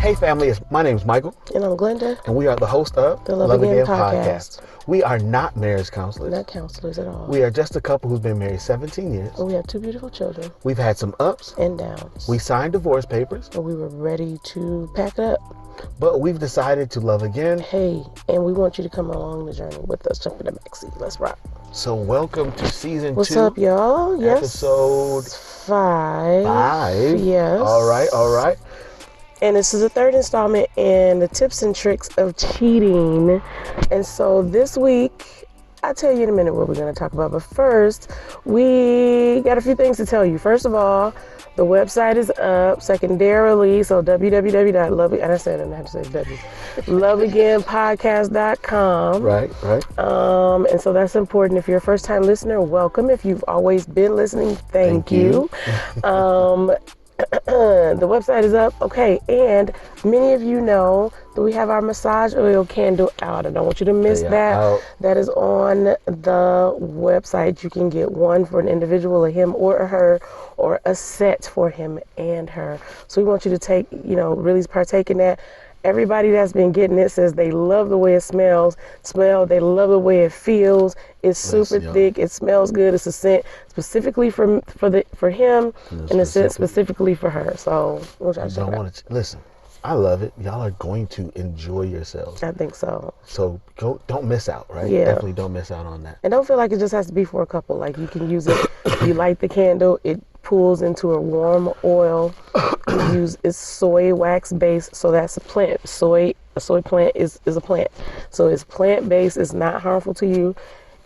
Hey family, my name is Michael. And I'm Glenda. And we are the host of The Love Again podcast. We are not marriage counselors. Not counselors at all. We are just a couple who's been married 17 years. And we have two beautiful children. We've had some ups. And downs. We signed divorce papers. But we were ready to pack it up. But we've decided to love again. Hey, and we want you to come along the journey with us. Jump in the backseat. Let's rock. So welcome to season 2. What's up, y'all? Yes. Episode 5. Yes. All right. And this is the third installment in the tips and tricks of cheating. And so this week, I'll tell you in a minute what we're going to talk about. But first, we got a few things to tell you. First of all, the website is up. Secondarily, so loveagainpodcast.com. Right. And so that's important. If you're a first-time listener, welcome. If you've always been listening, thank you. The website is up. Okay, and many of you know that we have our massage oil candle out. I don't want you to miss that. That is on the website. You can get one for an individual, a him or a her, or a set for him and her. So we want you to really partake in that. Everybody that's been getting it says they love the way it smells. They love the way it feels. It's super thick. It smells good. It's a scent specifically for him, and a scent specifically for her. So we'll try to check it out. Listen, I love it. Y'all are going to enjoy yourselves. I think so. So don't miss out, right? Yeah. Definitely don't miss out on that. And don't feel like it just has to be for a couple. Like you can use it. You light the candle. It pulls into a warm oil. It's soy wax based, so that's a plant. A soy plant is a plant, so it's plant based. It's not harmful to you.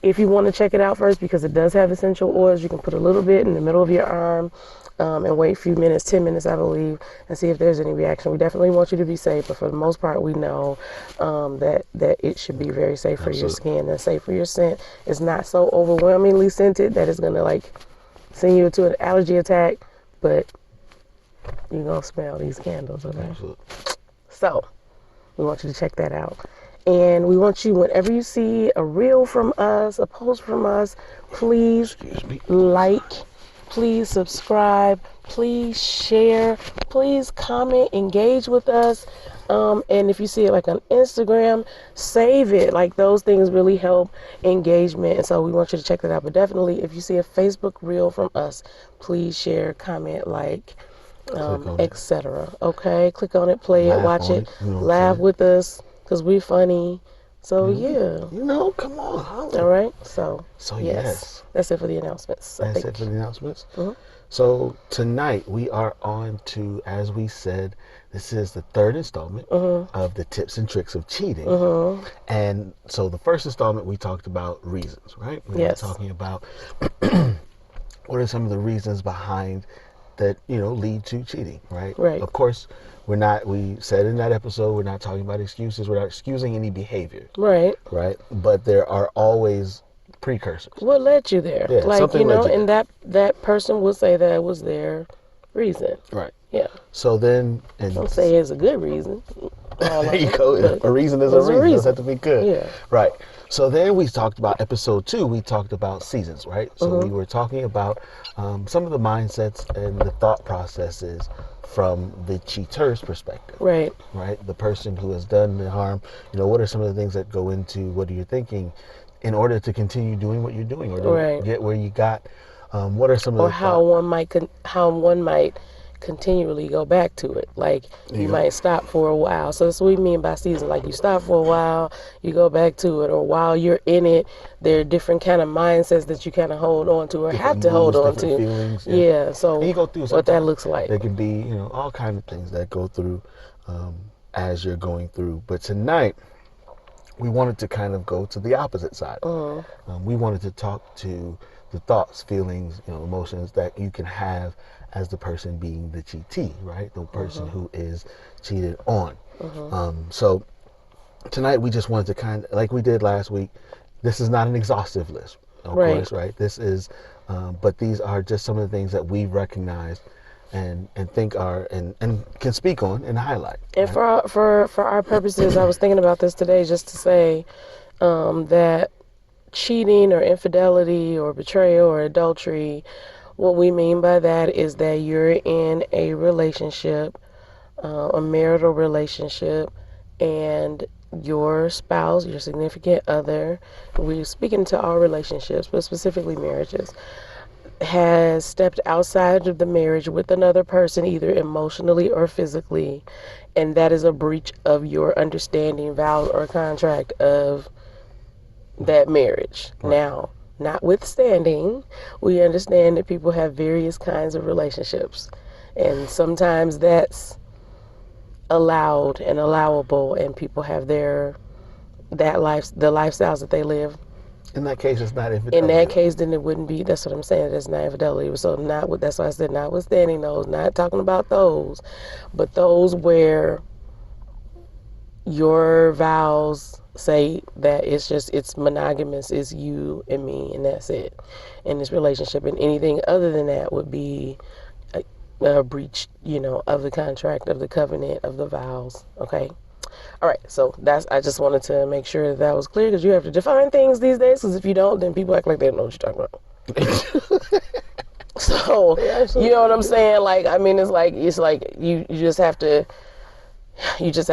If you want to check it out first, because it does have essential oils, you can put a little bit in the middle of your arm and wait a few minutes, 10 minutes I believe, and see if there's any reaction. We definitely want you to be safe, but for the most part we know that it should be very safe for your skin and safe for your scent. It's not so overwhelmingly scented that it's going to send you into an allergy attack, but you're going to smell these candles, okay? Absolutely. So, we want you to check that out. And we want you, whenever you see a reel from us, a post from us, please like, please subscribe, please share, please comment, engage with us. And if you see it on Instagram, save it. Those things really help engagement. And so we want you to check that out. But definitely, if you see a Facebook reel from us, please share, comment, etc. Okay, click on it, play it, watch it, laugh with us, because we're funny. So yeah, come on. All right. So yes, that's it for the announcements. That's it for the announcements. Mm-hmm. So tonight we are on to, as we said, this is the third installment of the tips and tricks of cheating. And so the first installment we talked about reasons, right? We were talking about what are some of the reasons behind that lead to cheating, right? Right. Of course, we said in that episode, we're not talking about excuses. We're not excusing any behavior. Right. But there are always precursors. What led you there? And that person would say that it was their reason. Right. Yeah. So then, don't say it's a good reason. There you go. A reason is a reason. It doesn't have to be good. Yeah. Right. So then we talked about episode 2. We talked about seasons, right? So we were talking about some of the mindsets and the thought processes from the cheater's perspective. Right. The person who has done the harm. What are some of the things that go into what are you thinking in order to continue doing what you're doing, or to get where you got? What are some of the how one might continually go back to it. You might stop for a while. So that's what we mean by season. You stop for a while, you go back to it, or while you're in it, there are different kind of mindsets that you kind of hold on to, or have to hold on to. Feelings, so and you go through what that looks like. There can be, all kinds of things that go through as you're going through. But tonight, we wanted to kind of go to the opposite side. We wanted to talk to the thoughts, feelings, emotions that you can have as the person being the cheatee, right? The person who is cheated on. So tonight we just wanted to kind of, like we did last week, this is not an exhaustive list, of course, right? This is, but these are just some of the things that we recognized and think are and can speak on and highlight. And right? for our purposes, I was thinking about this today just to say that cheating or infidelity or betrayal or adultery, what we mean by that is that you're in a relationship a marital relationship, and your spouse, your significant other, we're speaking to all relationships, but specifically marriages, has stepped outside of the marriage with another person, either emotionally or physically, and that is a breach of your understanding, vow, or contract of that marriage. Right. Now, notwithstanding, we understand that people have various kinds of relationships, and sometimes that's allowed and allowable, and people have the lifestyles that they live. In that case, it's not In infidelity. that case, then it wouldn't be. That's what I'm saying. It's not infidelity. So that's why I said notwithstanding those. Not talking about those, but those where your vows say that it's monogamous, it's you and me, and that's it in this relationship. And anything other than that would be a breach, of the contract, of the covenant, of the vows. Okay. All right, so I just wanted to make sure that was clear, because you have to define things these days, because if you don't, then people act like they don't know what you're talking about. So, you know what I'm saying? Like, I mean, it's like you just have to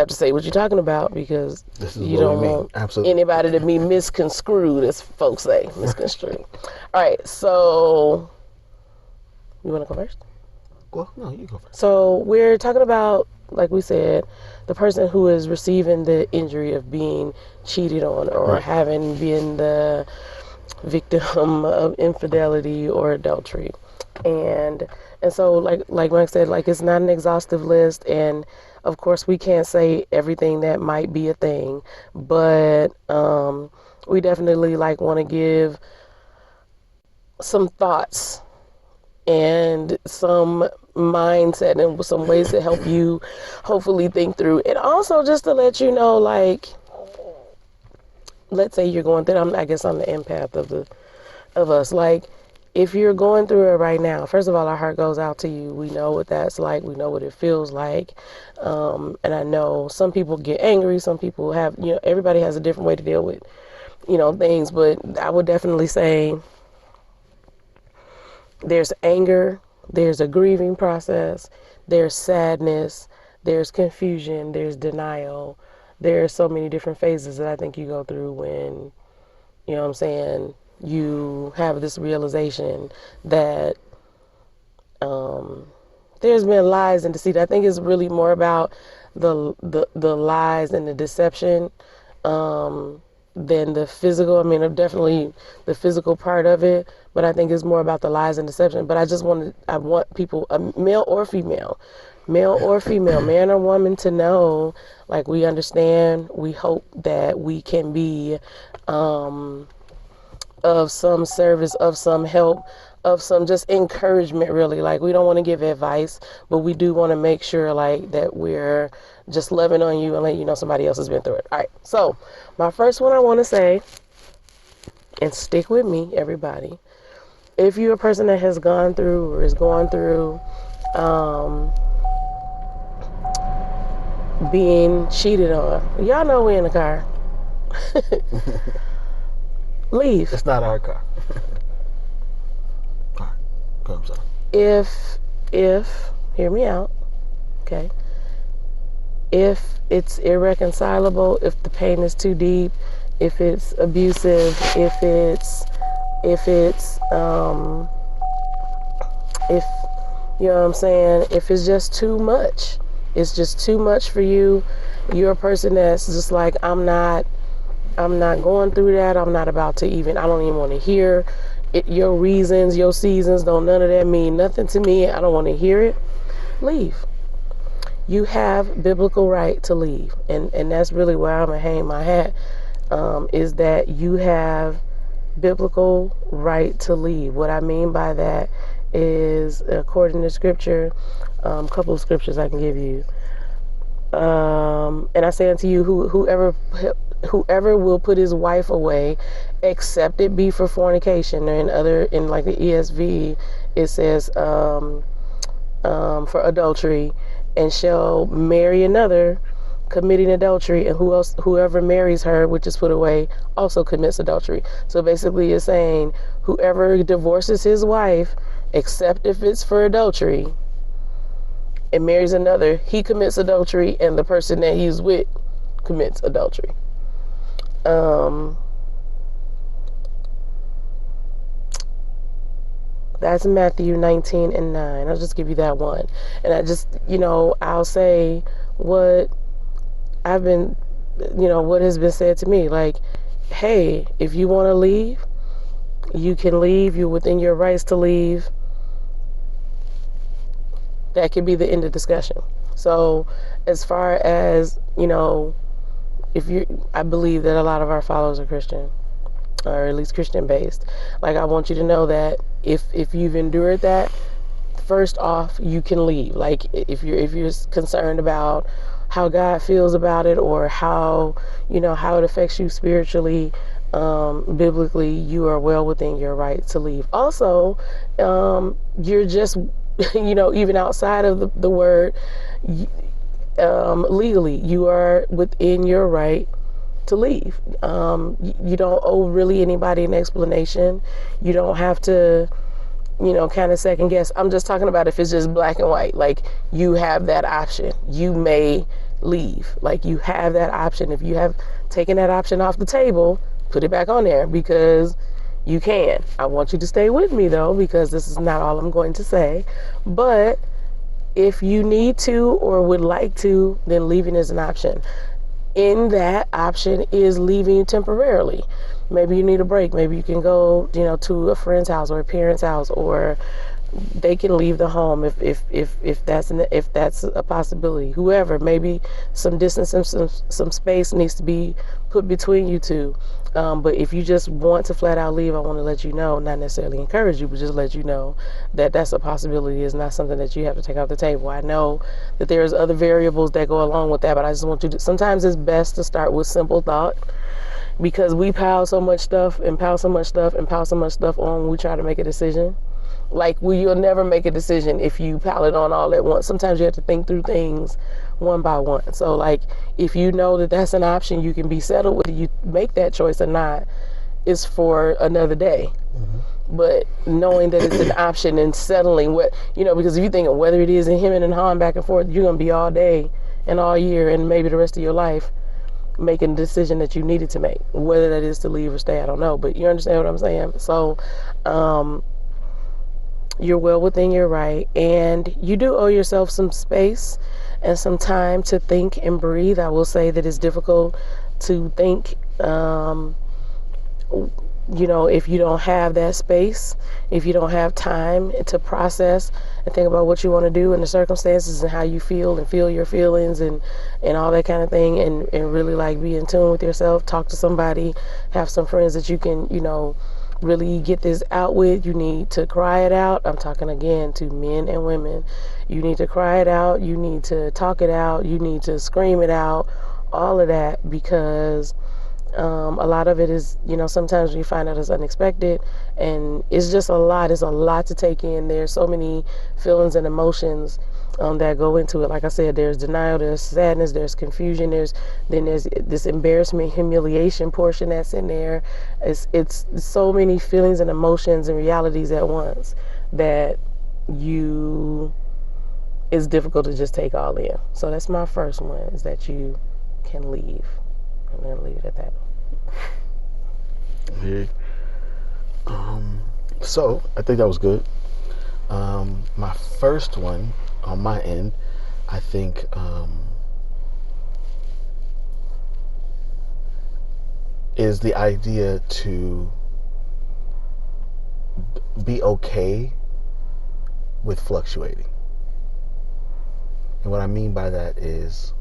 say what you're talking about, because you don't want anybody to be misconstrued, as folks say, misconstrued. All right, so you want to go first? Well, no, you go first. So we're talking about, like we said, the person who is receiving the injury of being cheated on, or Right. having been the victim of infidelity or adultery. And so like Mike said, like, it's not an exhaustive list, and of course we can't say everything that might be a thing, but we definitely want to give some thoughts and some mindset and some ways to help you hopefully think through. And also just to let you know, like, let's say you're going through, I guess I'm the empath of us. Like, if you're going through it right now, first of all, our heart goes out to you. We know what that's like. We know what it feels like. And I know some people get angry. Some people have, everybody has a different way to deal with, things. But I would definitely say there's anger, there's a grieving process, there's sadness, there's confusion, there's denial. There's so many different phases that I think you go through when, you have this realization that there's been lies and deceit. I think it's really more about the lies and the deception than the physical. I mean, definitely the physical part of it, but I think it's more about the lies and deception. But I want people, male or female, man or woman, to know, like, we understand. We hope that we can be of some service, of some help, of some just encouragement, really. Like, we don't want to give advice, but we do want to make sure, like, that we're just loving on you and letting you know somebody else has been through it. All right, so my first one I want to say, and stick with me, everybody, if you're a person that has gone through or is going through being cheated on, y'all know we in the car. Leave. It's not our car. All right. Go, I'm sorry. If, hear me out, okay? If it's irreconcilable, if the pain is too deep, if it's abusive, if you know what I'm saying, if it's just too much, it's just too much for you, you're a person that's just like, I'm not going through that. I'm not about to even, I don't even want to hear it. Your reasons, your seasons, none of that mean nothing to me. I don't want to hear it. Leave. You have biblical right to leave. And that's really where I'm going to hang my hat, is that you have biblical right to leave. What I mean by that is, according to scripture, a couple of scriptures I can give you. And I say unto you, whoever will put his wife away, except it be for fornication. Or in like the ESV, it says for adultery, and shall marry another, committing adultery, and whoever marries her, which is put away, also commits adultery. So basically, it's saying whoever divorces his wife, except if it's for adultery, and marries another, he commits adultery, and the person that he's with commits adultery. That's Matthew 19 and 9. I'll just give you that one. And I just, I'll say what I've been, what has been said to me. Like, hey, if you want to leave, you can leave. You're within your rights to leave. That could be the end of discussion. So, as far as, I believe that a lot of our followers are Christian, or at least Christian based. Like, I want you to know that if you've endured that, first off, you can leave. Like, if you're concerned about how God feels about it, or how it affects you spiritually, biblically, you are well within your right to leave. Also, you're just even outside of the word, legally, you are within your right to leave. You don't owe really anybody an explanation. You don't have to, kind of second guess. I'm just talking about if it's just black and white. Like, you have that option. You may leave. Like, you have that option. If you have taken that option off the table, put it back on there, because you can. I want you to stay with me, though, because this is not all I'm going to say. But if you need to or would like to, then leaving is an option. In that option is leaving temporarily. Maybe you need a break. Maybe you can go, to a friend's house or a parent's house, or they can leave the home if that's a possibility. Whoever, maybe some distance and some space needs to be put between you two. But if you just want to flat out leave, I want to let you know, not necessarily encourage you, but just let you know that that's a possibility. It's not something that you have to take off the table. I know that there's other variables that go along with that, but I just want you to, sometimes it's best to start with simple thought, because we pile so much stuff on when we try to make a decision. Like, you'll never make a decision if you pile it on all at once. Sometimes you have to think through things one by one. So, like, if you know that that's an option, you can be settled whether you make that choice or not is for another day. Mm-hmm. But knowing that it's an option and settling because if you think of whether it is in him and hawing back and forth, you're going to be all day and all year and maybe the rest of your life making a decision that you needed to make. Whether that is to leave or stay, I don't know. But you understand what I'm saying? So, you're well within your right, and you do owe yourself some space and some time to think and breathe. I will say that it's difficult to think, if you don't have that space, if you don't have time to process and think about what you want to do and the circumstances and how you feel and feel your feelings and all that kind of thing, and really, like, be in tune with yourself, talk to somebody, have some friends that you can, really get this out with. You need to cry it out. I'm talking again to men and women. You need to cry it out. You need to talk it out. You need to scream it out. All of that, because a lot of it is, sometimes you find out it's unexpected, and it's just a lot. It's a lot to take in. There's so many feelings and emotions that go into it. Like I said, there's denial, there's sadness, there's confusion, there's this embarrassment, humiliation portion that's in there. It's so many feelings and emotions and realities at once that it's difficult to just take all in. So that's my first one, is that you can leave. I'm going to leave it at that. Okay. So I think that was good. My first one on my end, I think, is the idea to be okay with fluctuating. And what I mean by that is,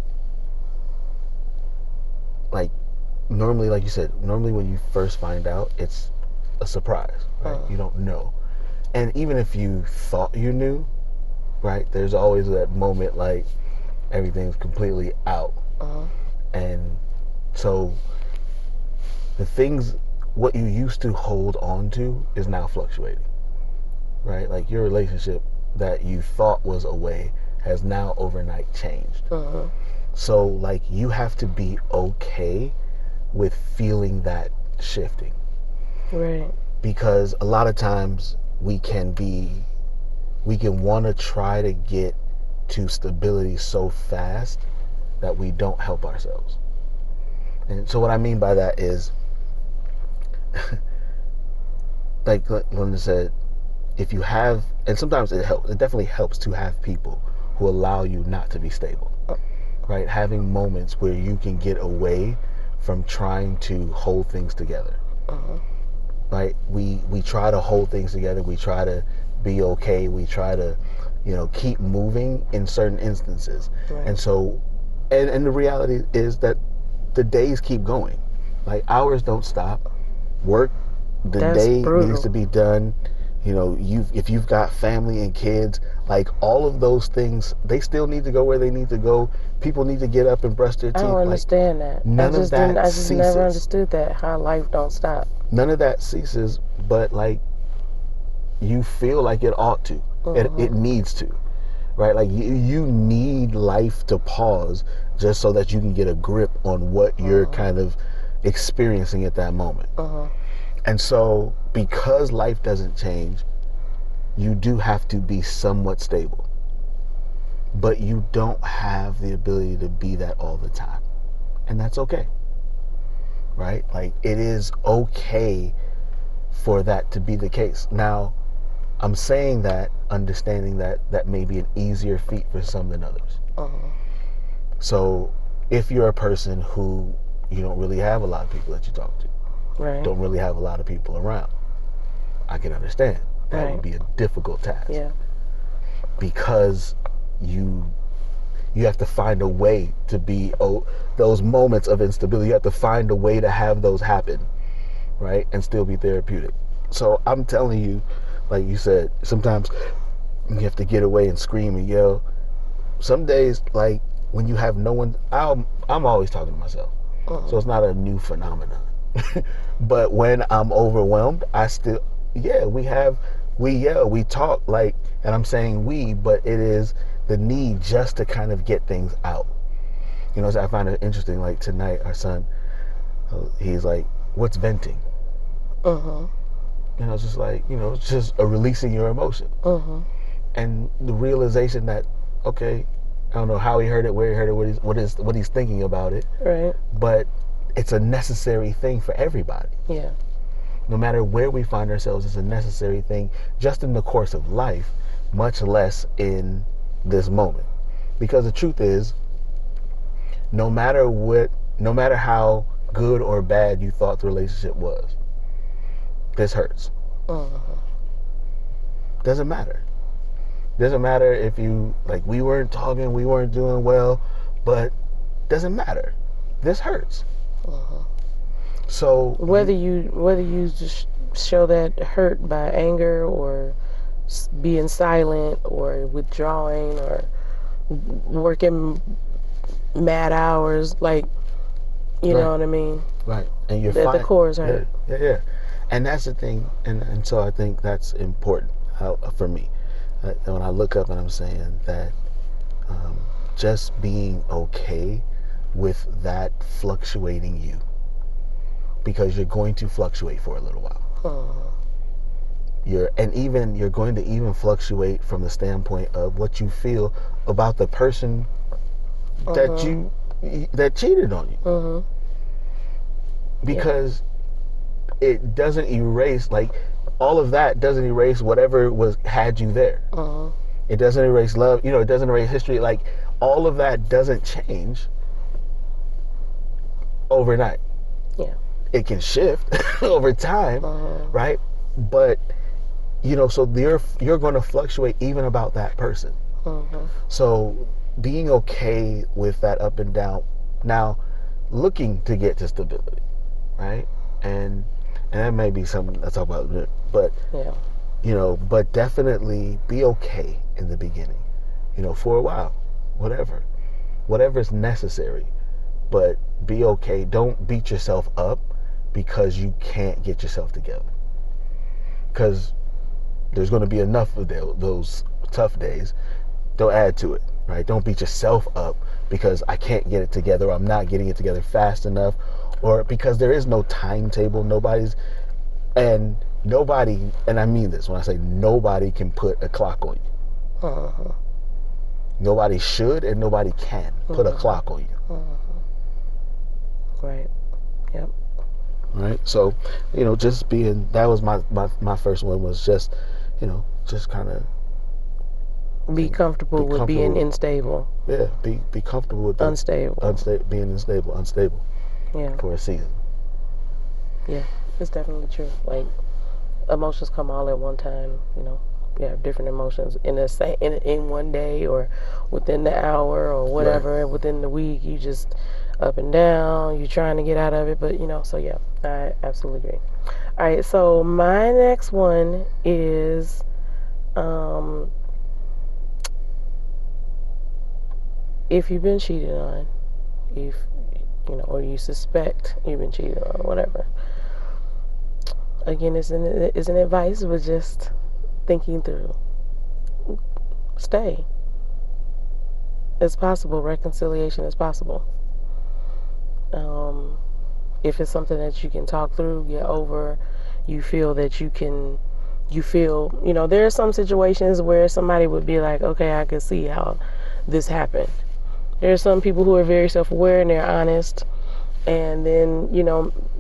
like, normally, like you said, when you first find out, it's a surprise, right? You don't know. And even if you thought you knew, right, there's always that moment, like, everything's completely out. And so what you used to hold on to is now fluctuating, right? Like, your relationship that you thought was away has now overnight changed. So, like, you have to be okay with feeling that shifting. Right. Because a lot of times we can want to try to get to stability so fast that we don't help ourselves. And so what I mean by that is, like Glenda said, if you have, and sometimes it helps, it definitely helps to have people who allow you not to be stable, right? Having moments where you can get away from trying to hold things together. Right? We try to hold things together. We try to be okay. We try to, keep moving in certain instances. Right. And so, and the reality is that the days keep going. Like, hours don't stop. Work, the That's day needs brutal. to be done. If you've got family and kids, like, all of those things, they still need to go where they need to go. People need to get up and brush their I teeth. don't understand Like, that. none of that I just ceases. never understood that, how life don't stop. None of that ceases, but like, you feel like it ought to. It needs to, right? Like, you need life to pause just so that you can get a grip on what you're kind of experiencing at that moment. And so, because life doesn't change, you do have to be somewhat stable, but you don't have the ability to be that all the time, and that's okay, right? Like, it is okay for that to be the case. Now, I'm saying that understanding that may be an easier feat for some than others. So if you're a person who you don't really have a lot of people that you talk to, Right. don't really have a lot of people around, I can understand that would be a difficult task. Yeah. Because you have to find a way to be those moments of instability. You have to find a way to have those happen, right, and still be therapeutic. So I'm telling you, like you said, sometimes you have to get away and scream and yell. Some days, like, when you have no one, I'm always talking to myself, so it's not a new phenomenon. But when I'm overwhelmed, I still, we yell, we talk, like, and I'm saying we, but it is the need just to kind of get things out. So I find it interesting. Like, tonight, our son, he's like, "What's venting?" It's just like, it's just a releasing your emotion. And the realization that, okay, I don't know how he heard it, where he heard it, what he's thinking about it. Right. But it's a necessary thing for everybody. Yeah. No matter where we find ourselves, it's a necessary thing just in the course of life, much less in this moment. Because the truth is, no matter how good or bad you thought the relationship was, this hurts. Doesn't matter. Doesn't matter if you, like, we weren't talking, we weren't doing well, but doesn't matter. This hurts. So whether you just show that hurt by anger or being silent or withdrawing or working mad hours, like, you know what I mean? Right. And you're the cores hurt. Yeah. And that's the thing. And so I think that's important for me. When I look up and I'm saying that just being okay with that fluctuating you, because you're going to fluctuate for a little while. You're going to even fluctuate from the standpoint of what you feel about the person that cheated on you. Because it doesn't erase, like, all of that doesn't erase whatever had you there. It doesn't erase love, it doesn't erase history. Like, all of that doesn't change overnight. Yeah. It can shift over time, right? But so you're going to fluctuate even about that person. So being okay with that up and down, now looking to get to stability, right? And that may be something I'll talk about in a minute, but but definitely be okay in the beginning, for a while, whatever is necessary, but be okay. Don't beat yourself up because you can't get yourself together, because there's going to be enough of those tough days. Don't add to it, right? Don't beat yourself up because I can't get it together, or I'm not getting it together fast enough, or because there is no timetable. And I mean this when I say nobody can put a clock on you. Nobody should and nobody can put a clock on you. Right. Yep. Right. So, just being, that was my first one, was just, just kind of be comfortable with being unstable. Yeah. Be comfortable with unstable. Being unstable. Yeah. For a season. Yeah. It's definitely true. Like, emotions come all at one time, You have different emotions in one day, or within the hour, or whatever. Right. Within the week, you just up and down. You're trying to get out of it, but So yeah, I absolutely agree. All right, so my next one is, if you've been cheated on, or you suspect you've been cheated on, whatever. Again, isn't advice, but just thinking through. Stay. It's possible. Reconciliation is possible. If it's something that you can talk through, get over, you feel that there are some situations where somebody would be like, okay, I can see how this happened. There are some people who are very self-aware and they're honest. And then,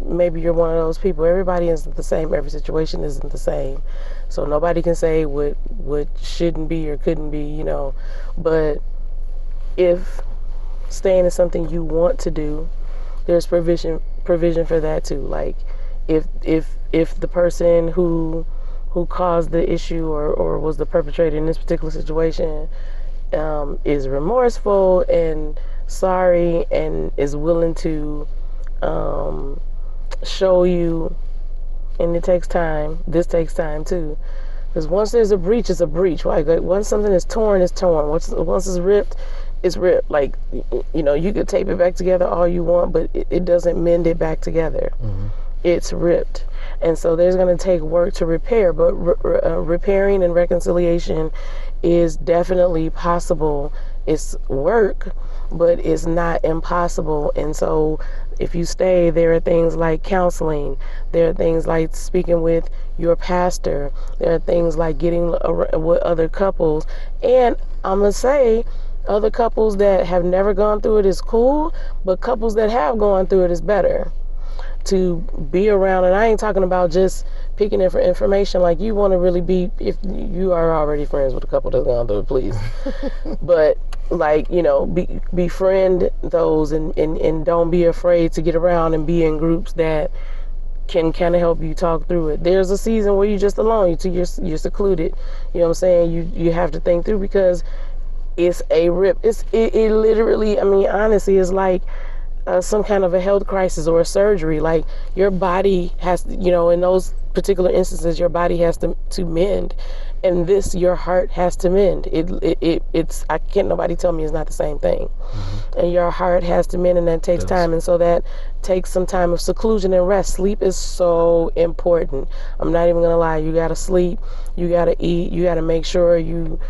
maybe you're one of those people. Everybody isn't the same. Every situation isn't the same. So nobody can say what shouldn't be or couldn't be, But if staying is something you want to do, there's provision for that too. Like, if the person who caused the issue or was the perpetrator in this particular situation is remorseful and sorry and is willing to show you, and it takes time. This takes time too, because once there's a breach, it's a breach. Like once something is torn, it's torn. Once it's ripped, it's ripped. Like, you could tape it back together all you want, but it doesn't mend it back together. Mm-hmm. It's ripped. And so there's going to take work to repair, but repairing and reconciliation is definitely possible. It's work, but it's not impossible. And so if you stay, there are things like counseling. There are things like speaking with your pastor. There are things like getting with other couples. And I'm going to say, other couples that have never gone through it is cool, but couples that have gone through it is better to be around. And I ain't talking about just picking it for information. Like, you want to really be, if you are already friends with a couple that's gone through it, please. But like, befriend those and don't be afraid to get around and be in groups that can kind of help you talk through it. There's a season where you're just alone, you're secluded. You know what I'm saying? You have to think through, because it's a rip. It literally, honestly, it's like some kind of a health crisis or a surgery. Like, your body has to, in those particular instances, your body has to mend, and your heart has to mend. It's I can't nobody tell me it's not the same thing. Mm-hmm. And your heart has to mend, and that takes time, and so that takes some time of seclusion and rest. Sleep is so important. I'm not even gonna lie. You gotta sleep. You gotta eat. You gotta make sure you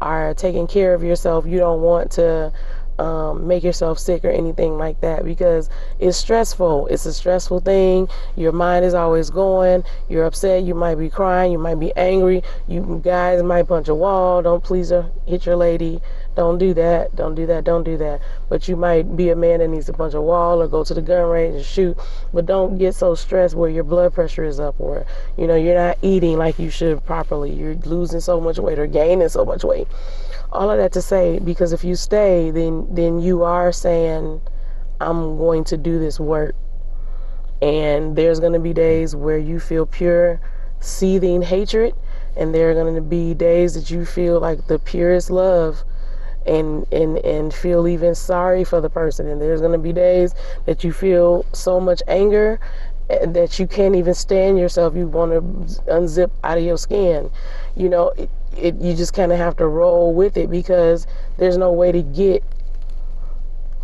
are taking care of yourself. You don't want to make yourself sick or anything like that, because it's stressful. It's a stressful thing. Your mind is always going. You're upset. You might be crying. You might be angry. You guys might punch a wall. Don't please hit your lady. Don't do that. Don't do that. Don't do that. But you might be a man that needs to punch a wall or go to the gun range and shoot. But don't get so stressed where your blood pressure is up, or you're not eating like you should properly. You're losing so much weight or gaining so much weight. All of that to say, because if you stay, then you are saying, I'm going to do this work. And there's going to be days where you feel pure, seething hatred, and there are going to be days that you feel like the purest love and feel even sorry for the person. And there's going to be days that you feel so much anger that you can't even stand yourself. You want to unzip out of your skin. You just kind of have to roll with it, because there's no way to get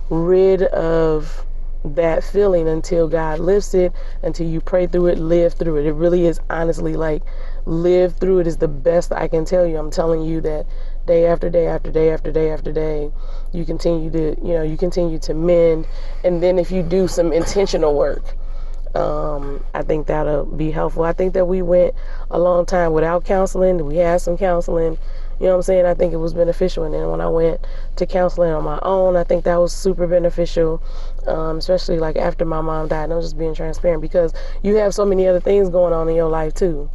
rid of that feeling until God lifts it, until you pray through it, live through it. It really is, honestly, like, live through it is the best I can tell you. I'm telling you that day after day after day after day after day, you continue to mend. And then if you do some intentional work, I think that'll be helpful. I think that we went a long time without counseling. We had some counseling, You know what I'm saying? I think it was beneficial. And then when I went to counseling on my own, I think that was super beneficial, especially like after my mom died. And I was just being transparent because you have so many other things going on in your life too.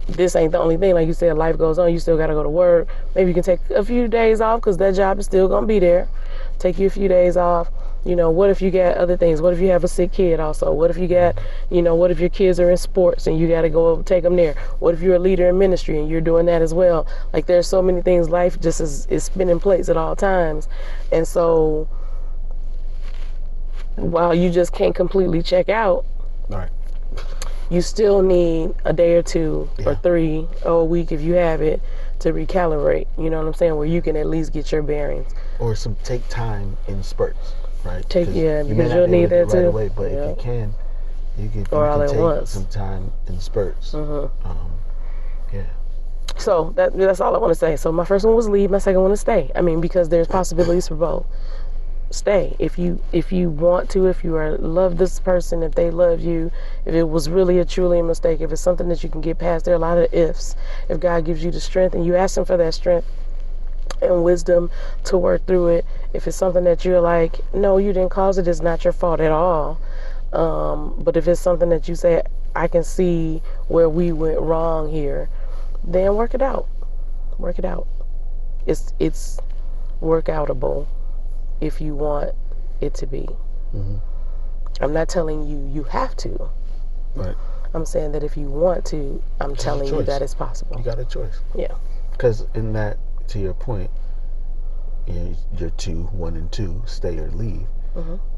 This ain't the only thing. Like you said, life goes on. You still got to go to work. Maybe you can take a few days off because that job is still going to be there. Take you a few days off. You know, what if you got other things? What if you have a sick kid also? What if you got, you know, what if your kids are in sports and you got to go take them there? What if you're a leader in ministry and you're doing that as well? Like there's so many things. Life just is spinning plates at all times. And so while you just can't completely check out, Right. you still need a day or two or 3 or a week if you have it to recalibrate. You know what I'm saying? Where you can at least get your bearings. Or take time in spurts, right? Because you may not you'll be need able to that do it right too. away, but if you can, you Or all can at take once. some time in spurts. Yeah. So that's all I want to say. So my first one was leave. My second one is stay. I mean, because there's possibilities for both. Stay if you want to, if you love this person, if they love you, if it was really a truly a mistake, if it's something that you can get past. There are a lot of ifs. If God gives you the strength and you ask him for that strength and wisdom to work through it, if it's something that you're like, no, you didn't cause it, it's not your fault at all, but if it's something that you say, I can see where we went wrong here, then work it out. It's workoutable if you want it to be. I'm not telling you have to. Right. I'm saying that if you want to, I'm telling you that it's possible. You got a choice. Yeah. Because in that, to your point, your 1 and 2, stay or leave.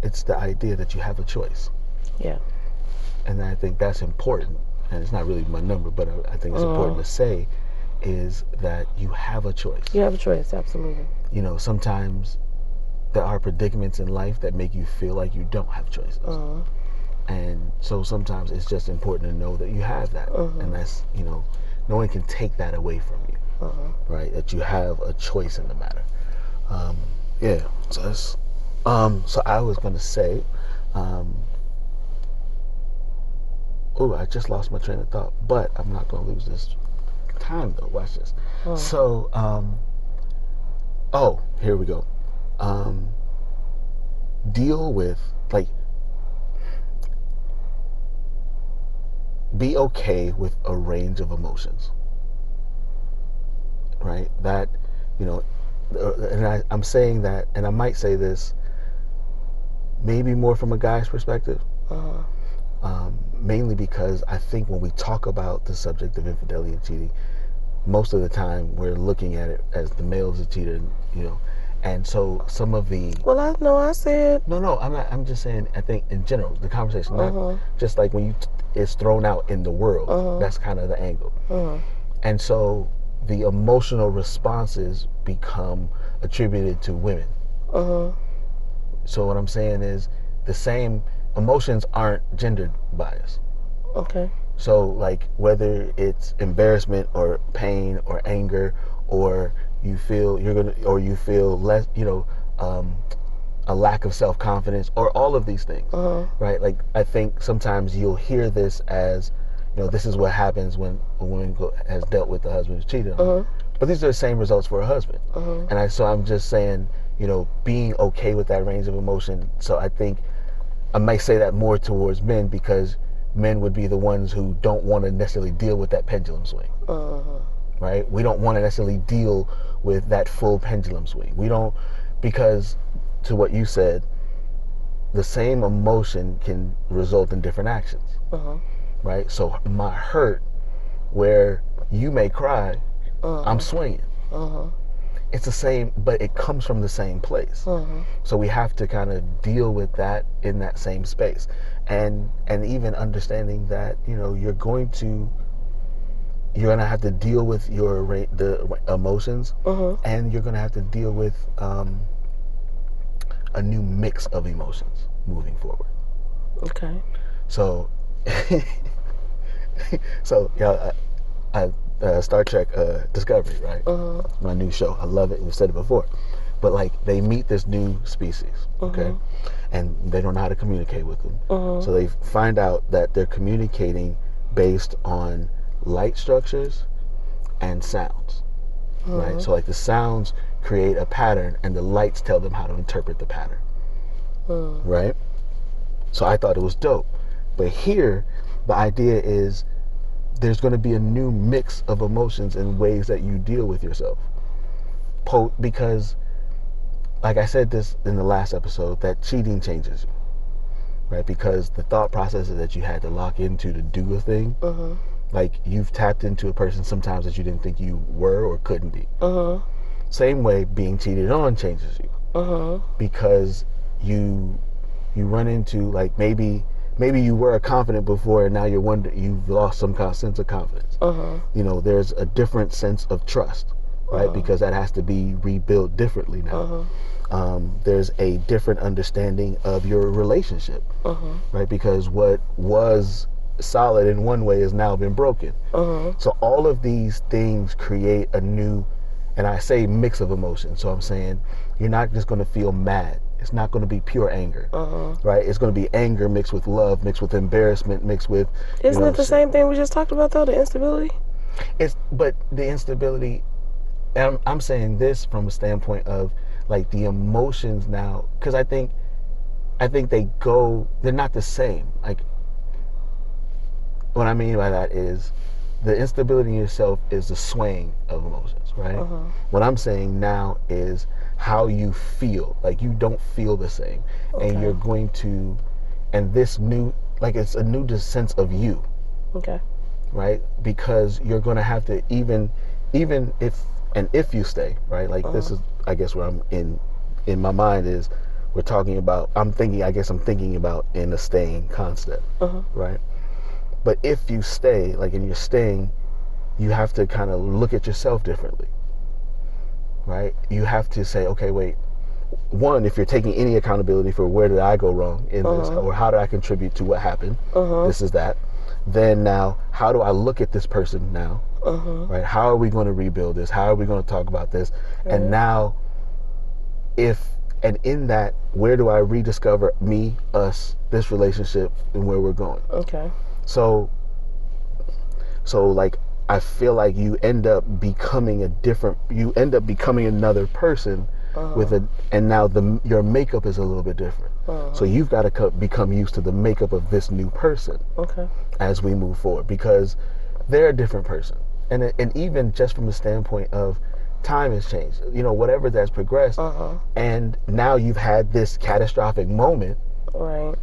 It's the idea that you have a choice. Yeah. And I think that's important. And it's not really my number, but I think it's important to say is that you have a choice. You have a choice, absolutely. You know, sometimes there are predicaments in life that make you feel like you don't have choices. And so sometimes it's just important to know that you have that. And that's, you know, no one can take that away from you. Right? That you have a choice in the matter. Yeah. So that's, so I was going to say, I just lost my train of thought, but I'm not going to lose this time though. Watch this. So, here we go. Deal with, like, be okay with a range of emotions, right? That, you know, and I'm saying that, and I might say this maybe more from a guy's perspective, mainly because I think when we talk about the subject of infidelity and cheating, most of the time we're looking at it as the male's a cheater, you know. And so some of the... Well, I said... No, I'm not. I'm just saying, I think in general, the conversation, not just like when it's thrown out in the world, that's kind of the angle. And so the emotional responses become attributed to women. So what I'm saying is the same emotions aren't gendered biased. Okay. So like whether it's embarrassment or pain or anger, or you feel you feel less, you know, a lack of self-confidence, or all of these things, right? Like I think sometimes you'll hear this as, you know, this is what happens when a woman has dealt with the husband who's cheated on her. But these are the same results for a husband. And I'm just saying, you know, being okay with that range of emotion. So I think I might say that more towards men, because men would be the ones who don't want to necessarily deal with that pendulum swing. Right? We don't want to necessarily deal with that full pendulum swing. We don't, because to what you said, the same emotion can result in different actions. Right? So my hurt, where you may cry, I'm swinging. It's the same, but it comes from the same place. So we have to kind of deal with that in that same space, and even understanding that, you know, you're gonna have to deal with the emotions, and you're gonna have to deal with a new mix of emotions moving forward. Okay. So, Star Trek Discovery, right? My new show. I love it. We've said it before. But like, they meet this new species, okay? And they don't know how to communicate with them. So they find out that they're communicating based on light structures and sounds. right? So like the sounds create a pattern and the lights tell them how to interpret the pattern, right? So I thought it was dope. But here, the idea is there's going to be a new mix of emotions and ways that you deal with yourself. Because, like I said this in the last episode, that cheating changes you, right? Because the thought processes that you had to lock into to do a thing, like you've tapped into a person sometimes that you didn't think you were or couldn't be. Same way being cheated on changes you, because you run into, like, maybe you were confident before and now you've lost some kind of sense of confidence. You know, there's a different sense of trust, right? Because that has to be rebuilt differently now. There's a different understanding of your relationship, right? Because what was solid in one way has now been broken. So all of these things create a new, and I say mix of emotions. So I'm saying you're not just going to feel mad. It's not going to be pure anger, right? It's going to be anger mixed with love, mixed with embarrassment, mixed with. Isn't it the same thing we just talked about though? The instability. But the instability. And I'm saying this from a standpoint of like the emotions now, because I think they're not the same. Like, what I mean by that is the instability in yourself is the swaying of emotions, right? What I'm saying now is how you feel. Like, you don't feel the same. And you're going to, and this new, like, it's a new sense of you. Right? Because you're going to have to, even if you stay, right? Like, this is, I guess, where I'm in my mind is, we're talking about, I'm thinking about in a staying concept, right? But if you stay, like, and you're staying, you have to kind of look at yourself differently, right? You have to say, okay, wait, one, if you're taking any accountability for where did I go wrong in this, or how did I contribute to what happened, this is that. Then now, how do I look at this person now, right? How are we going to rebuild this? How are we going to talk about this? And now, in that, where do I rediscover me, us, this relationship, and where we're going? So like, I feel like you end up becoming another person and now your makeup is a little bit different. So you've got to become used to the makeup of this new person as we move forward, because they're a different person. And even just from the standpoint of time has changed, you know, whatever that's progressed, and now you've had this catastrophic moment, right?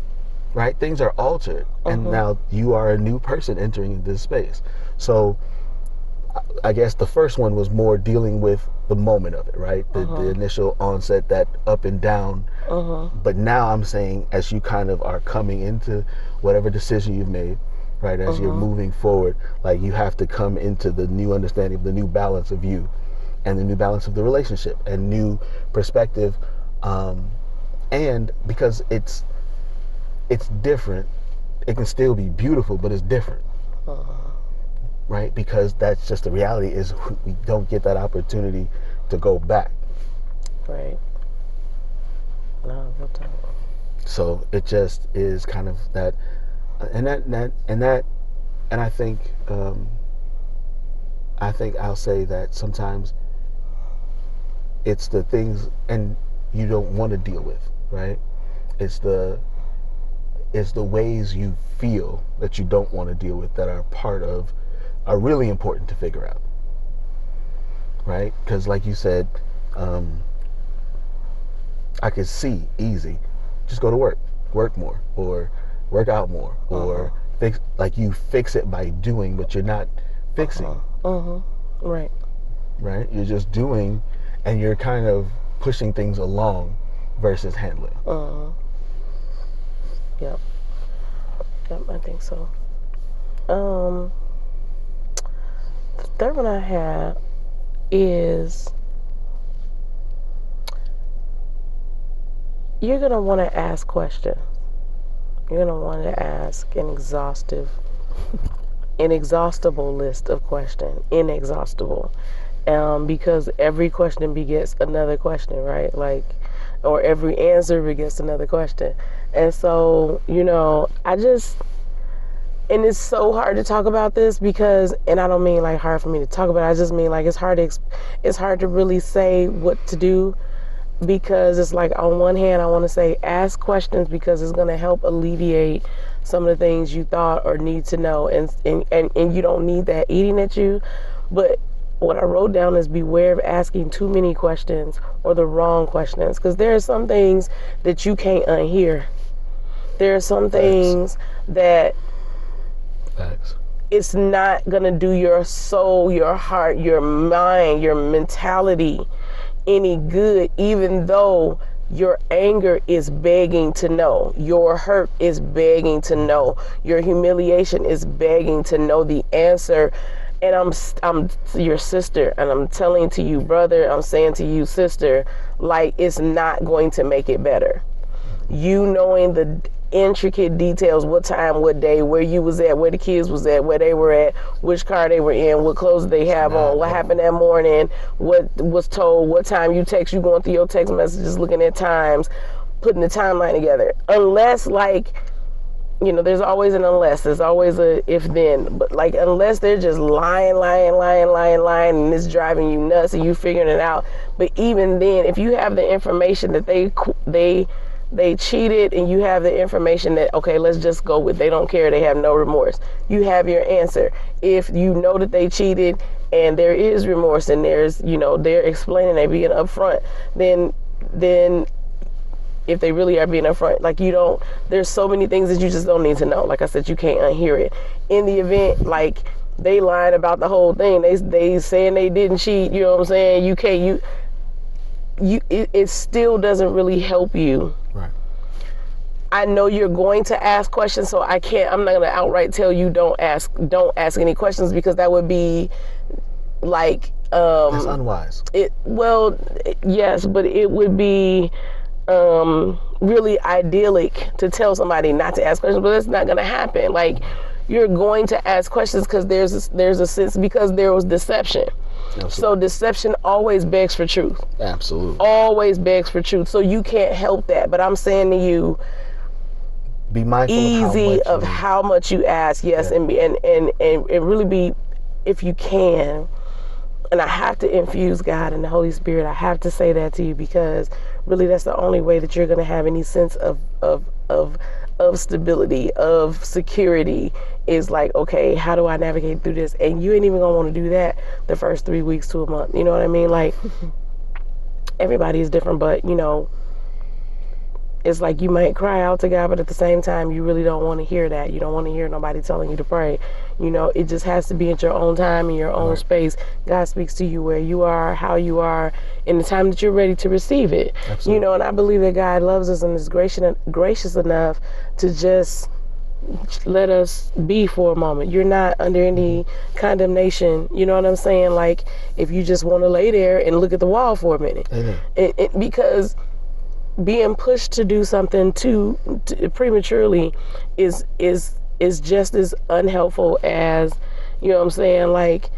Things are altered, and now you are a new person entering this space. So I guess the first one was more dealing with the moment of it, right? The initial onset, that up and down. But now I'm saying, as you kind of are coming into whatever decision you've made, right? As you're moving forward, like, you have to come into the new understanding of the new balance of you and the new balance of the relationship and new perspective. And because it's different, it can still be beautiful, but it's different. Right? Because that's just the reality, is we don't get that opportunity to go back. Right. No, no time. So it just is kind of that, and I think I'll say that sometimes it's the things and you don't want to deal with, right? It's the ways you feel that you don't want to deal with that are really important to figure out, right? Because, like you said, I could see easy, just go to work more, or work out more, or you fix it by doing, but you're not fixing. Right. You're just doing, and you're kind of pushing things along versus handling. Yep, I think so. The third one I have is, you're going to want to ask questions. You're going to want to ask an inexhaustible list of questions. Inexhaustible. Because every question begets another question, right? Like, or every answer begets another question. And so, you know, And it's so hard to talk about this because, and I don't mean like hard for me to talk about it, I just mean like it's hard to really say what to do, because it's like, on one hand I want to say ask questions because it's going to help alleviate some of the things you thought or need to know, and you don't need that eating at you. But what I wrote down is beware of asking too many questions or the wrong questions, because there are some things that you can't unhear. There are some things that it's not going to do your soul, your heart, your mind, your mentality any good, even though your anger is begging to know, your hurt is begging to know, your humiliation is begging to know the answer. And I'm your sister, and I'm telling to you, brother, I'm saying to you, sister, like, it's not going to make it better. You knowing the intricate details, what time, what day, where you was at, where the kids was at, where they were at, which car they were in, what clothes they have on, what happened that morning, what was told, what time you text, you going through your text messages, looking at times, putting the timeline together. Unless, like, you know, there's always an unless, there's always a if then, but like, unless they're just lying, and it's driving you nuts and you figuring it out. But even then, if you have the information that they cheated, and you have the information that, okay, let's just go with, they don't care, they have no remorse, you have your answer. If you know that they cheated and there is remorse, and there's, you know, they're explaining, they're being upfront, then if they really are being upfront, like, you don't, there's so many things that you just don't need to know. Like I said, you can't unhear it. In the event, like, they lying about the whole thing, they saying they didn't cheat, you know what I'm saying, you can't, it still doesn't really help you. Right. I know you're going to ask questions, so I'm not going to outright tell you don't ask any questions, because that would be like, that's unwise. Yes, but it would be really idyllic to tell somebody not to ask questions, but that's not going to happen. Like, you're going to ask questions because there's a sense, because there was deception. Absolutely. So deception always begs for truth. Absolutely. Always begs for truth. So you can't help that. But I'm saying to you, be mindful of how much you ask. Yes, yeah. and really be, if you can. And I have to infuse God and the Holy Spirit. I have to say that to you, because really that's the only way that you're going to have any sense of stability, of security, is like, okay, how do I navigate through this? And you ain't even going to want to do that the first 3 weeks to a month. You know what I mean? Like, everybody is different, but, you know, it's like you might cry out to God, but at the same time, you really don't want to hear that. You don't want to hear nobody telling you to pray. You know, it just has to be at your own time, in your own space. God speaks to you where you are, how you are, in the time that you're ready to receive it. Absolutely. You know, and I believe that God loves us and is gracious enough to just let us be for a moment. You're not under any condemnation. You know what I'm saying? Like, if you just want to lay there and look at the wall for a minute. Because being pushed to do something too prematurely is just as unhelpful as, you know what I'm saying, like,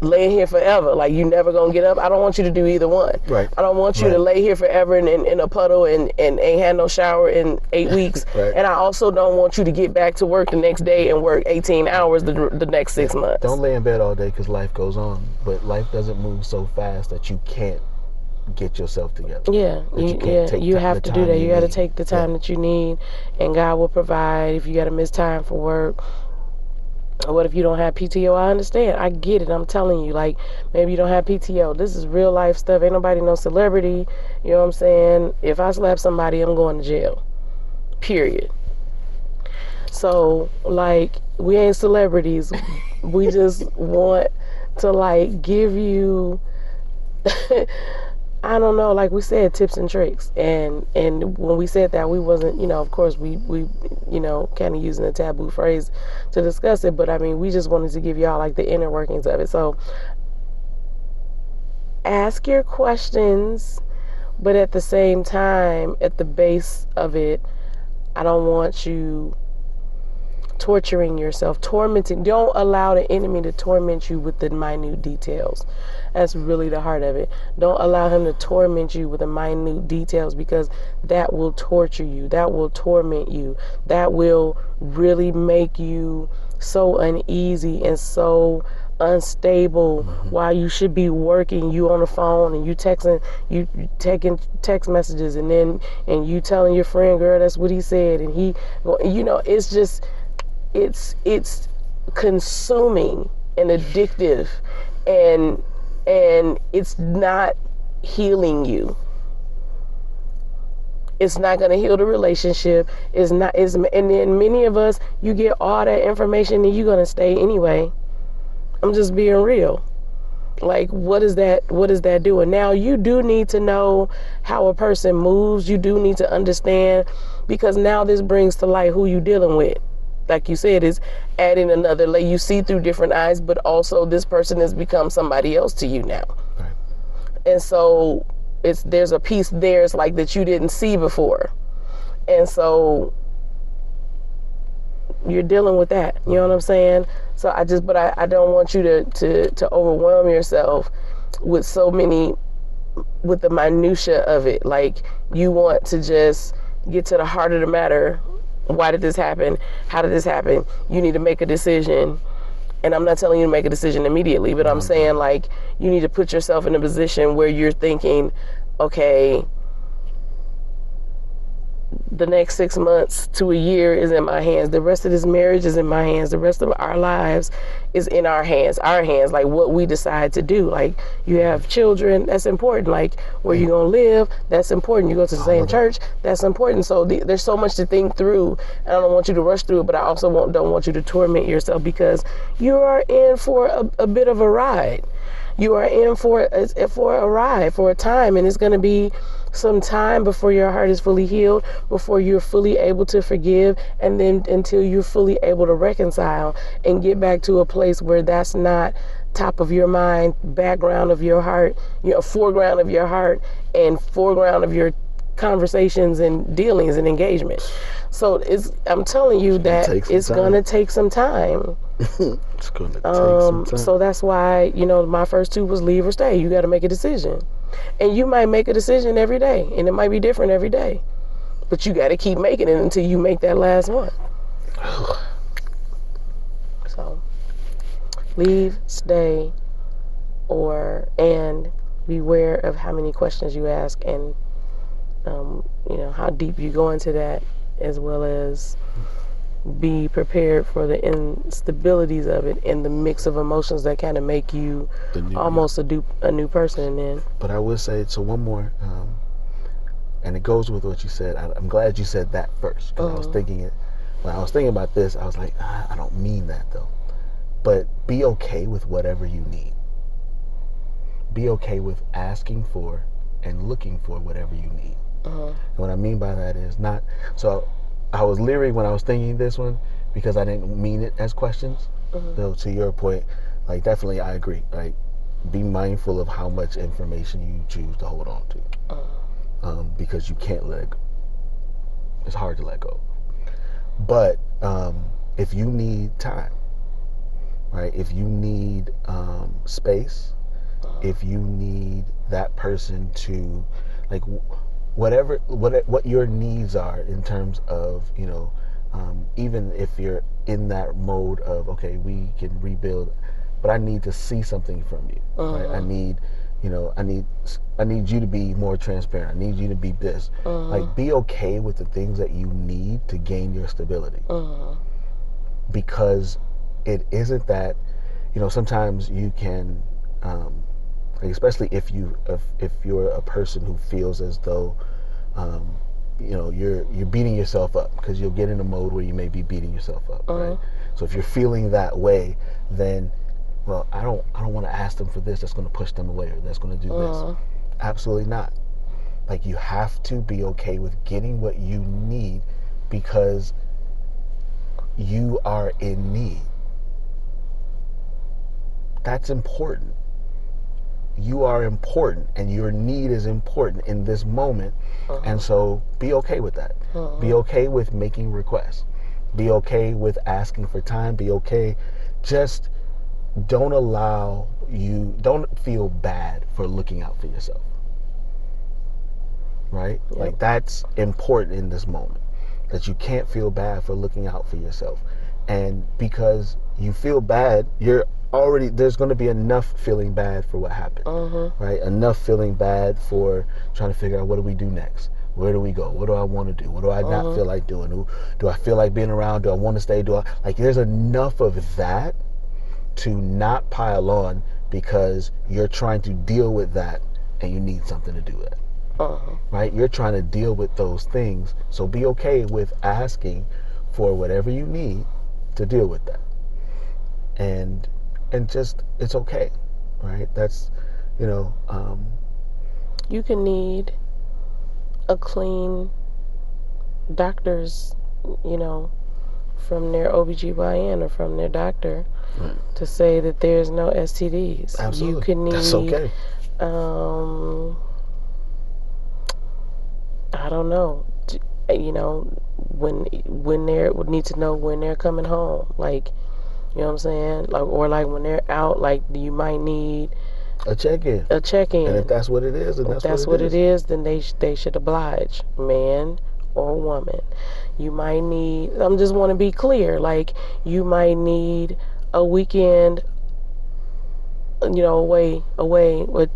laying here forever. Like, you never gonna get up. I don't want you to do either one. Right. I don't want you to lay here forever in a puddle and ain't had no shower in 8 weeks. Right. And I also don't want you to get back to work the next day and work 18 hours the next 6 months. Don't lay in bed all day, because life goes on. But life doesn't move so fast that you can't get yourself together. Yeah, you have to do that. You got to take the time that you need, and God will provide. If you got to miss time for work, or what if you don't have PTO? I understand. I get it. I'm telling you, like, maybe you don't have PTO. This is real life stuff. Ain't nobody no celebrity. You know what I'm saying? If I slap somebody, I'm going to jail. Period. So, like, we ain't celebrities. We just want to, like, give you I don't know, like we said, tips and tricks. And when we said that, we wasn't, you know, of course, we you know, kind of using a taboo phrase to discuss it. But, I mean, we just wanted to give y'all, like, the inner workings of it. So ask your questions, but at the same time, at the base of it, I don't want you torturing yourself, tormenting. Don't allow the enemy to torment you with the minute details. That's really the heart of it. Don't allow him to torment you with the minute details, because that will torture you. That will torment you. That will really make you so uneasy and so unstable, while you should be working. You on the phone and you texting, you taking text messages, and then and you telling your friend, girl, that's what he said, and he, it's just, it's consuming and addictive, and it's not healing you. It's not going to heal the relationship. And then many of us, you get all that information and you're going to stay anyway. I'm just being real. Like, what is that doing? Now, you do need to know how a person moves. You do need to understand, because now this brings to light who you dealing with. Like you said, is adding another layer. You see through different eyes, but also this person has become somebody else to you now. Right. And so there's a piece there, it's like, that you didn't see before. And so you're dealing with that. You know what I'm saying? So I don't want you to overwhelm yourself with with the minutia of it. Like, you want to just get to the heart of the matter. Why did this happen? How did this happen? You need to make a decision. And I'm not telling you to make a decision immediately, but I'm saying, like, you need to put yourself in a position where you're thinking, okay, the next 6 months to a year is in my hands. The rest of this marriage is in my hands. The rest of our lives is in our hands. Like, what we decide to do. Like, you have children, that's important. Like, where you're going to live, that's important. You go to the same church, that's important. So there's so much to think through. And I don't want you to rush through it, but I also don't want you to torment yourself, because you are in for a bit of a ride. You are in for a ride, for a time, and it's going to be some time before your heart is fully healed, before you're fully able to forgive, and then until you're fully able to reconcile and get back to a place where that's not top of your mind, background of your heart, foreground of your heart, and foreground of your conversations and dealings and engagement. So I'm telling you that it's going to take some time. It's going to take some time. So that's why, my first two was leave or stay. You got to make a decision. And you might make a decision every day, and it might be different every day. But you got to keep making it until you make that last one. So leave, stay, and beware of how many questions you ask, and how deep you go into that, as well as be prepared for the instabilities of it and the mix of emotions that kind of make you almost a new person. Then, but I will say, so one more, and it goes with what you said. I'm glad you said that first, because I was thinking it when I was thinking about this. I was like, I don't mean that though. But be okay with whatever you need. Be okay with asking for and looking for whatever you need. And what I mean by that is not so. I was leery when I was thinking this one, because I didn't mean it as questions. So to your point, like, definitely I agree. Like, be mindful of how much information you choose to hold on to, because you can't let it go. It's hard to let go. But if you need time, right? If you need space, if you need that person to, like, what your needs are in terms of, even if you're in that mode of, okay, we can rebuild, but I need to see something from you, right? I need you to be more transparent. I need you to be this. Like, be okay with the things that you need to gain your stability, because it isn't that, sometimes you can, especially if you're a person who feels as though you're beating yourself up, because you'll get in a mode where you may be beating yourself up, right? So if you're feeling that way, then, well, I don't want to ask them for this, that's going to push them away, or that's going to do this. Absolutely not. Like, you have to be okay with getting what you need, because you are in need. That's important. You are important, and your need is important in this moment. And so be okay with that. Be okay with making requests. Be okay with asking for time. Be okay. Just don't feel bad for looking out for yourself. Right? Yep. Like, that's important in this moment. That you can't feel bad for looking out for yourself. And because you feel bad, there's going to be enough feeling bad for what happened. Right? Enough feeling bad for trying to figure out, what do we do next? Where do we go? What do I want to do? What do I not feel like doing? Do I feel like being around? Do I want to stay? There's enough of that to not pile on because you're trying to deal with that and you need something to do with it. Right? You're trying to deal with those things. So be okay with asking for whatever you need to deal with that. And just, it's okay. Right? That's, you can need a clean doctor's, from their OBGYN or from their doctor to say that there's no STDs. Absolutely. You can need, that's okay. I don't know, when they would need to know when they're coming home, like, you know what I'm saying, like, or like when they're out, like, you might need a check-in. And if that's what it is, then that's what it is, then they should oblige, man or woman. You might need, I just want to be clear, like, you might need a weekend, away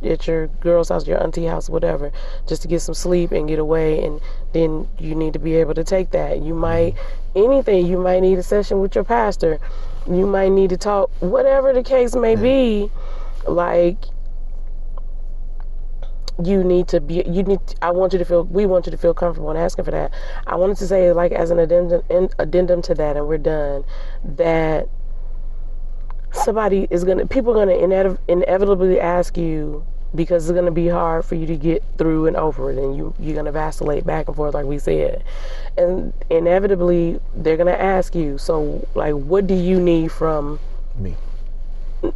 at your girl's house, your auntie house, whatever, just to get some sleep and get away, and then you need to be able to take that. You might, anything, you might need a session with your pastor, you might need to talk, whatever the case may be, like, we want you to feel comfortable in asking for that. I wanted to say, like, as an addendum to that, and we're done, that people are gonna inevitably ask you, because it's gonna be hard for you to get through and over it, and you're gonna vacillate back and forth, like we said, and inevitably they're gonna ask you, so, like, what do you need from me?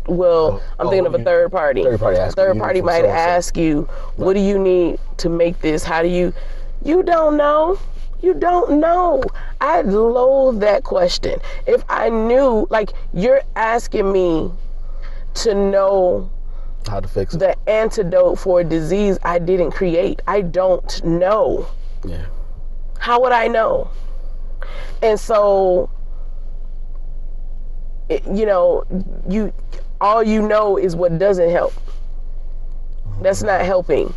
Well, I'm thinking of a third party. A third party might ask you, what do you need to make this? How do you don't know. You don't know. I loathe that question. If I knew, like, you're asking me to know how to fix it, the antidote for a disease I didn't create. I don't know. Yeah. How would I know? And so, all you know is what doesn't help. That's not helping.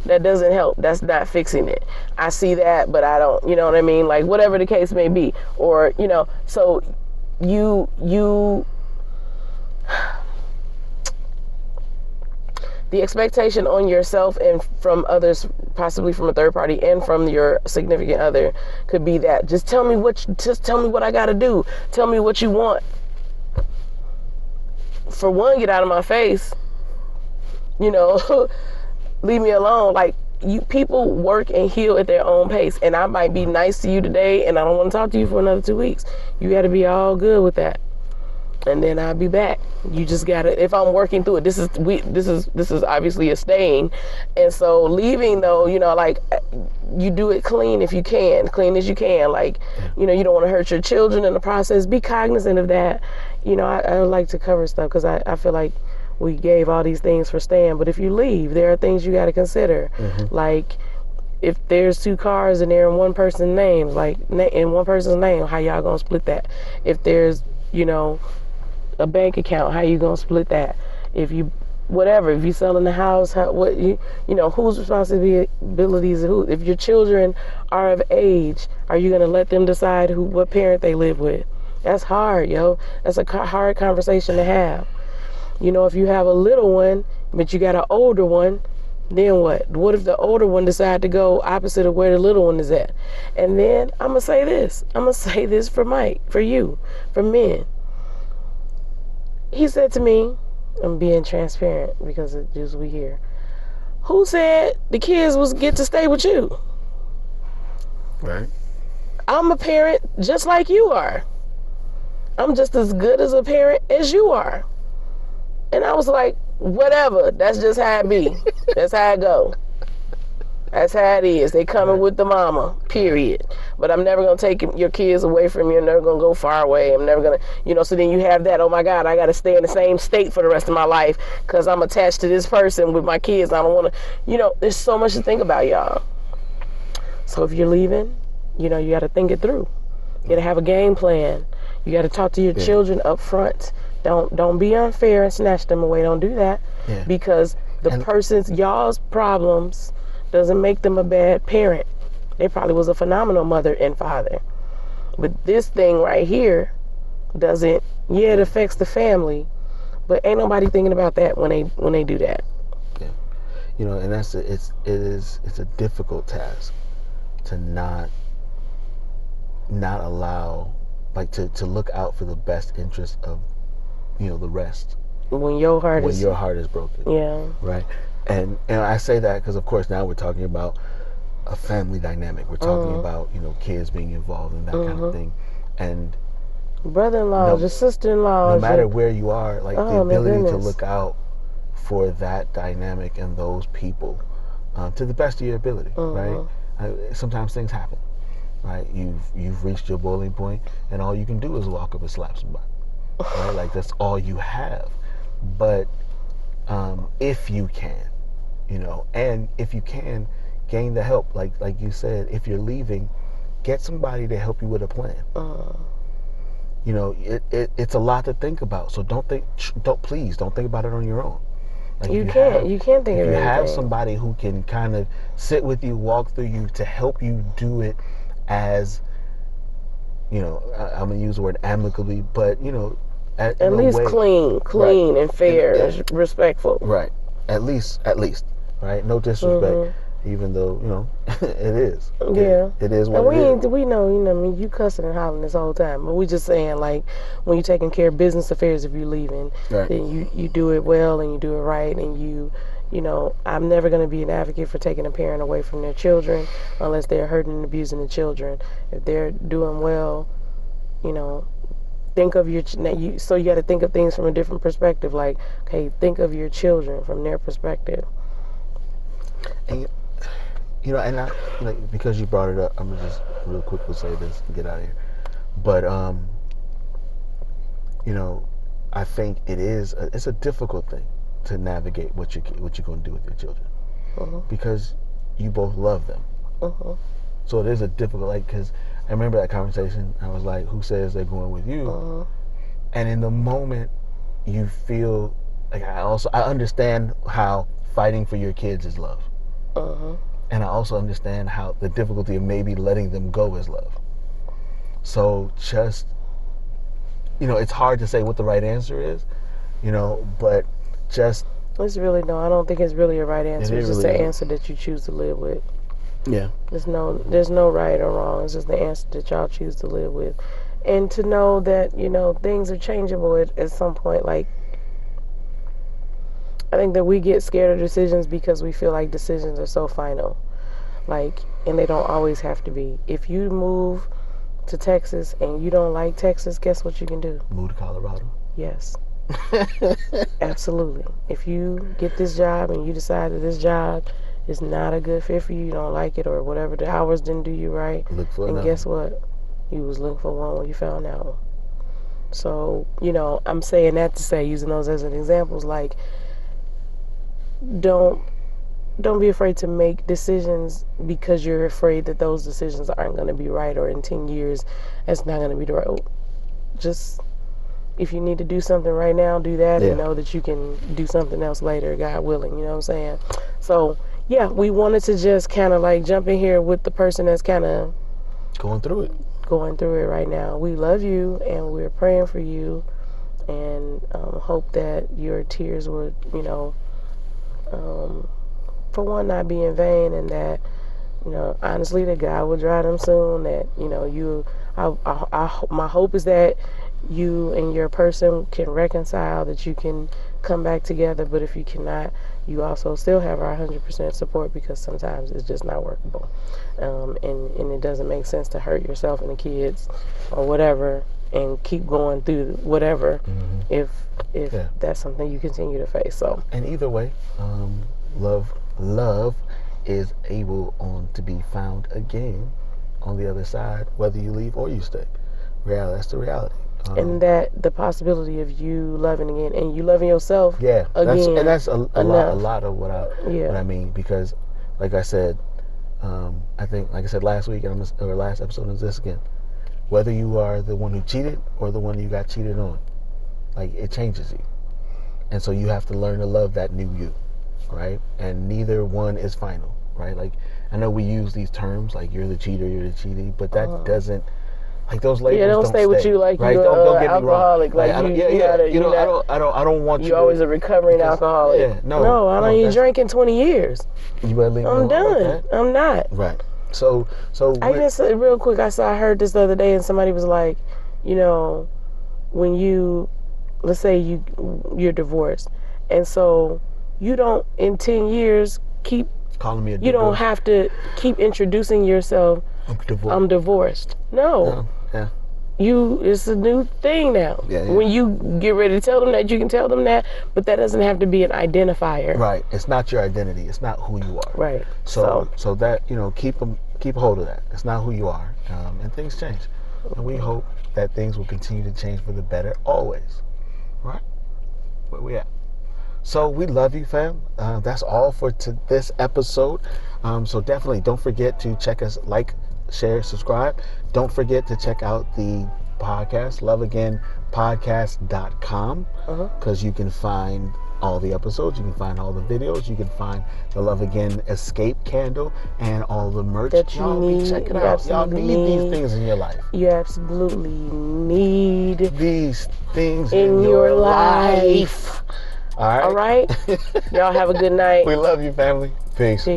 That doesn't help. That's not fixing it. I see that, but I don't, you know what I mean? Like, whatever the case may be. Or, so you the expectation on yourself and from others, possibly from a third party and from your significant other, could be that. Just tell me what I gotta do. Tell me what you want. For one, get out of my face. Leave me alone. Like, people work and heal at their own pace, and I might be nice to you today, and I don't want to talk to you for another 2 weeks. You got to be all good with that, and then I'll be back. You just gotta. If I'm working through it, this is obviously a staying, and so leaving though, like, you do it clean if you can, clean as you can. Like, you don't want to hurt your children in the process. Be cognizant of that. I like to cover stuff because I feel like we gave all these things for staying, but if you leave, there are things you got to consider. Like, if there's 2 cars and they're in one person's name, how y'all gonna split that? If there's, a bank account, how you gonna split that? If you selling the house, whose responsibilities, if your children are of age, are you gonna let them decide what parent they live with? That's hard, yo. That's a hard conversation to have. If you have a little one, but you got an older one, then what? What if the older one decide to go opposite of where the little one is at? And then I'm going to say this for Mike, for you, for men. He said to me, I'm being transparent because it's just we here. Who said the kids get to stay with you? Right. I'm a parent just like you are. I'm just as good as a parent as you are. And I was like, whatever. That's just how it be. That's how it go. That's how it is. They coming with the mama, period. But I'm never going to take your kids away from you. I'm never going to go far away. I'm never going to, so then you have that, oh my God, I got to stay in the same state for the rest of my life because I'm attached to this person with my kids. I don't want to, there's so much to think about, y'all. So if you're leaving, you got to think it through. You got to have a game plan. You got to talk to your children up front. Don't be unfair and snatch them away. Don't do that because y'all's problems doesn't make them a bad parent. They probably was a phenomenal mother and father. But this thing right here doesn't, it affects the family, but ain't nobody thinking about that when they do that. Yeah. And it's a difficult task to not allow, like to look out for the best interest of, the rest. When your heart is broken. Yeah. Right. And I say that because, of course, now we're talking about a family dynamic. We're talking about, kids being involved in that kind of thing. And brother-in-laws, your sister-in-laws. No matter where you are, like the ability to look out for that dynamic and those people to the best of your ability, right? Sometimes things happen, right? You've reached your boiling point, and all you can do is walk up and slap somebody, right? Like that's all you have. But if you can, and if you can, gain the help. Like you said, if you're leaving, get somebody to help you with a plan. It's a lot to think about. So please don't think about it on your own. Like you can't think of anything. If you have somebody who can kind of sit with you, walk through you to help you do it as, I'm gonna use the word amicably, but at least clean right. And fair and respectful. Right. At least. Right. No disrespect. Even though, it is. Yeah. It is what it is. We know, you cussing and hollering this whole time. But we just saying, like, when you're taking care of business affairs, if you're leaving, then you do it well and you do it right. And I'm never going to be an advocate for taking a parent away from their children unless they're hurting and abusing the children. If they're doing well, think of so you got to think of things from a different perspective. Like, okay, think of your children from their perspective. And and because you brought it up, I'm gonna just real quickly say this and get out of here. But I think it's a difficult thing to navigate what you're going to do with your children because you both love them. So it is a difficult, because I remember that conversation. I was like, "Who says they're going with you?" And in the moment, you feel like I understand how fighting for your kids is love. And I also understand how the difficulty of maybe letting them go is love. So just, it's hard to say what the right answer is, but just... It's really, no, I don't think it's really a right answer. It's just the answer that you choose to live with. Yeah. There's no right or wrong. It's just the answer that y'all choose to live with. And to know that, things are changeable at some point. Like, I think that we get scared of decisions because we feel like decisions are so final. And they don't always have to be. If you move to Texas and you don't like Texas, guess what you can do? Move to Colorado. Yes. Absolutely. If you get this job and you decide that this job is not a good fit for you, you don't like it or whatever, the hours didn't do you right, and guess what? You was looking for one when you found that one. So, I'm saying that to say, using those as an examples, like, don't be afraid to make decisions because you're afraid that those decisions aren't going to be right, or in 10 years it's not going to be the right. Just, if you need to do something right now, do that, and know that you can do something else later, God willing, you know what I'm saying? So, yeah, we wanted to just kind of like jump in here with the person that's kind of going through it right now. We love you, and we're praying for you, and hope that your tears would, for one, not be in vain, and that, honestly, that God will dry them soon, that, my hope is that you and your person can reconcile, that you can come back together, but if you cannot, you also still have our 100% support, because sometimes it's just not workable, and it doesn't make sense to hurt yourself and the kids or whatever and keep going through whatever if that's something you continue to face. So, and either way, love is able to be found again on the other side, whether you leave or you stay. That's the reality. And that the possibility of you loving again and you loving yourself again. That's a lot of what I mean, because like I said, I think, like I said last week, or last episode is this again. Whether you are the one who cheated or the one you got cheated on, like, it changes you. And so you have to learn to love that new you, right? And neither one is final, right? Like, I know we use these terms like you're the cheater, you're the cheating, but that doesn't, like, those labels don't stay with you like right? you're don't get alcoholic. Me wrong. Like, I don't want you. You're always a recovering alcoholic. Yeah, no, I don't even drink in 20 years. You better leave me alone. I'm done. I'm not. Right. So I just real quick. I heard this the other day, and somebody was like, when you, let's say you're divorced, and so you don't in 10 years keep calling me a divorce. You don't have to keep introducing yourself. I'm divorced. No. Yeah. It's a new thing now. Yeah. When you get ready to tell them that, you can tell them that, but that doesn't have to be an identifier. Right. It's not your identity. It's not who you are. Right. So that, keep a hold of that. It's not who you are. And things change. And we hope that things will continue to change for the better always. Right? Where we at? So we love you, fam. That's all for this episode. So definitely don't forget to check us, like, share, subscribe. Don't forget to check out the podcast, loveagainpodcast.com, because you can find all the episodes, you can find all the videos, you can find the Love Again Escape candle and all the merch that you need. Check it out. Y'all need these things in your life. You absolutely need these things in your life. All right. Y'all have a good night. We love you, family. Peace.